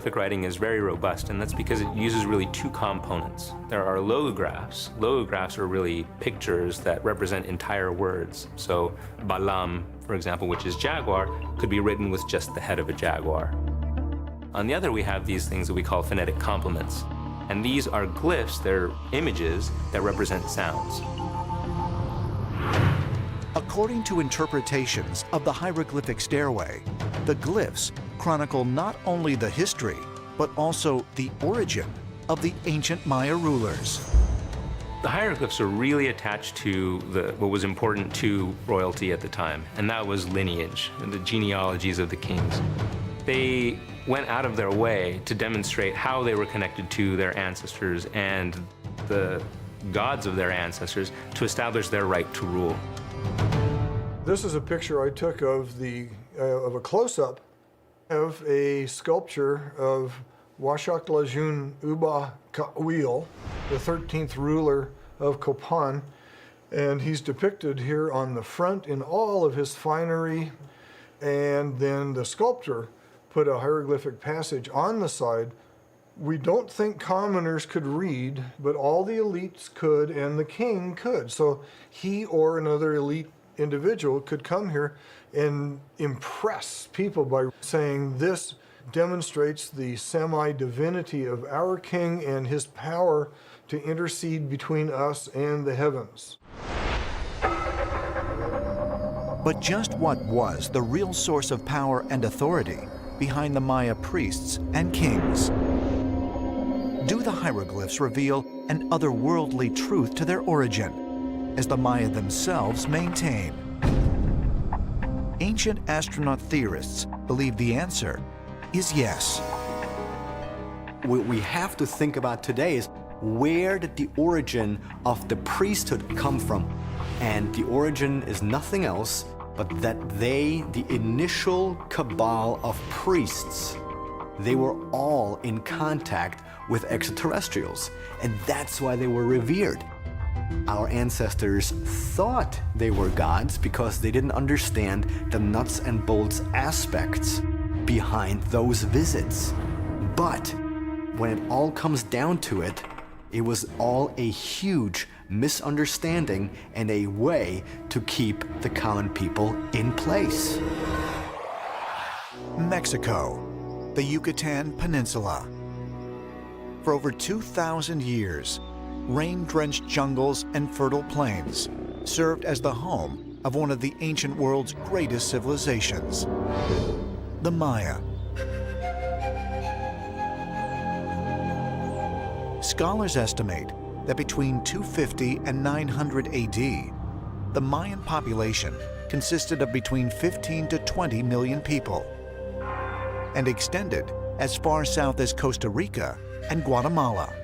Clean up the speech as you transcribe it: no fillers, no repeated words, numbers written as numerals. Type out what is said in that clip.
Hieroglyphic writing is very robust, and that's because it uses really two components. There are logographs. Logographs are really pictures that represent entire words. So balam, for example, which is jaguar, could be written with just the head of a jaguar. On the other, we have these things that we call phonetic complements. And these are glyphs, they're images that represent sounds. According to interpretations of the hieroglyphic stairway, the glyphs chronicle not only the history, but also the origin of the ancient Maya rulers. The hieroglyphs are really attached to what was important to royalty at the time, and that was lineage, and the genealogies of the kings. They went out of their way to demonstrate how they were connected to their ancestors and the gods of their ancestors to establish their right to rule. This is a picture I took of a close-up of a sculpture of Washak Lajun Uba Ka'wil, the 13th ruler of Copan, and he's depicted here on the front in all of his finery, and then the sculptor put a hieroglyphic passage on the side. We don't think commoners could read, but all the elites could, and the king could. So he or another elite individual could come here and impress people by saying this demonstrates the semi-divinity of our king and his power to intercede between us and the heavens. But just what was the real source of power and authority behind the Maya priests and kings? Do the hieroglyphs reveal an otherworldly truth to their origin, as the Maya themselves maintain? Ancient astronaut theorists believe the answer is yes. What we have to think about today is, where did the origin of the priesthood come from? And the origin is nothing else but that they, the initial cabal of priests, they were all in contact with extraterrestrials, and that's why they were revered. Our ancestors thought they were gods because they didn't understand the nuts and bolts aspects behind those visits. But when it all comes down to it, it was all a huge misunderstanding and a way to keep the common people in place. Mexico, the Yucatan Peninsula. For over 2,000 years, rain-drenched jungles and fertile plains served as the home of one of the ancient world's greatest civilizations, the Maya. Scholars estimate that between 250 and 900 AD, the Mayan population consisted of between 15 to 20 million people and extended as far south as Costa Rica and Guatemala.